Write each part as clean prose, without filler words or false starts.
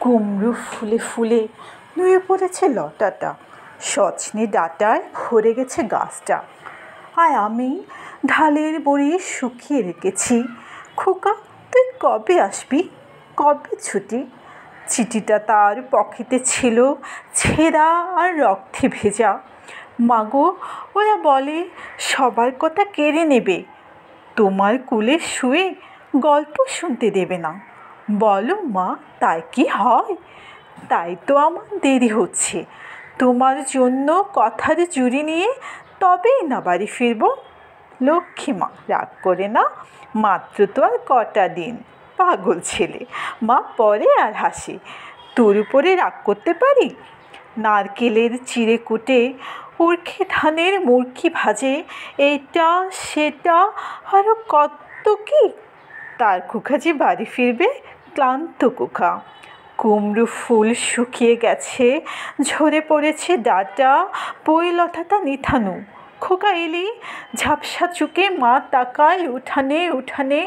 কুমড়ো ফুলে ফুলে নুয়ে পড়েছে লতাটা, সজনে ডাঁটায় ভরে গেছে গাছটা। আর আমি ঢালের বড়ি শুকিয়ে রেখেছি। খোকা, তুই কবে আসবি, কবে ছুটি? চিঠিটা তার পকেটে ছিল, ছেঁড়া আর রক্তে ভেজা। মাগো, ওরা বলে সবার কথা কেড়ে নেবে, তোমার কোলে শুয়ে গল্প শুনতে দেবে না। বলো মা, তাই কি হয়? তাই তো আমার দেরি হচ্ছে। তোমার জন্য কথার জুড়ি নিয়ে তবেই না বাড়ি ফিরব। লক্ষ্মী মা, রাগ করে না, মাত্র তো আর কটা দিন। পাগল ছেলে, মা পরে আর হাসে। তোর উপরে রাগ করতে পারি? নারকেলের চিড়ে কুটে, উর্খে ধানের মুরকি ভাজে, এটা সেটা আরও কত কি। তার খোকা যে বাড়ি ফিরবে, ক্লান্ত খোকা। কুমড়ো ফুল শুকিয়ে গেছে, ঝরে পড়েছে ডাঁটা, পইলতাটা নিথানু। খোকা এলি, ঝাপসা চুকে মা তাকায় উঠানে উঠানে,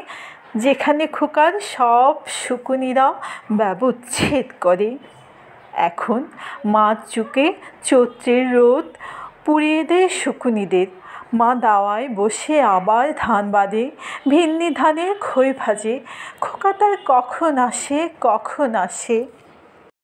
যেখানে খোকার সব শকুনিরা ব্যবচ্ছেদ করে। এখন মাঝ চুকে চৈত্রের রোদ পুড়িয়ে দেয় শকুনিদের। মা দাওয়ায় বসে আবার ধান বাঁধে, ভিন্নি ধানের খই ভাজে। খোকা তার কখন আসে, কখন আসে?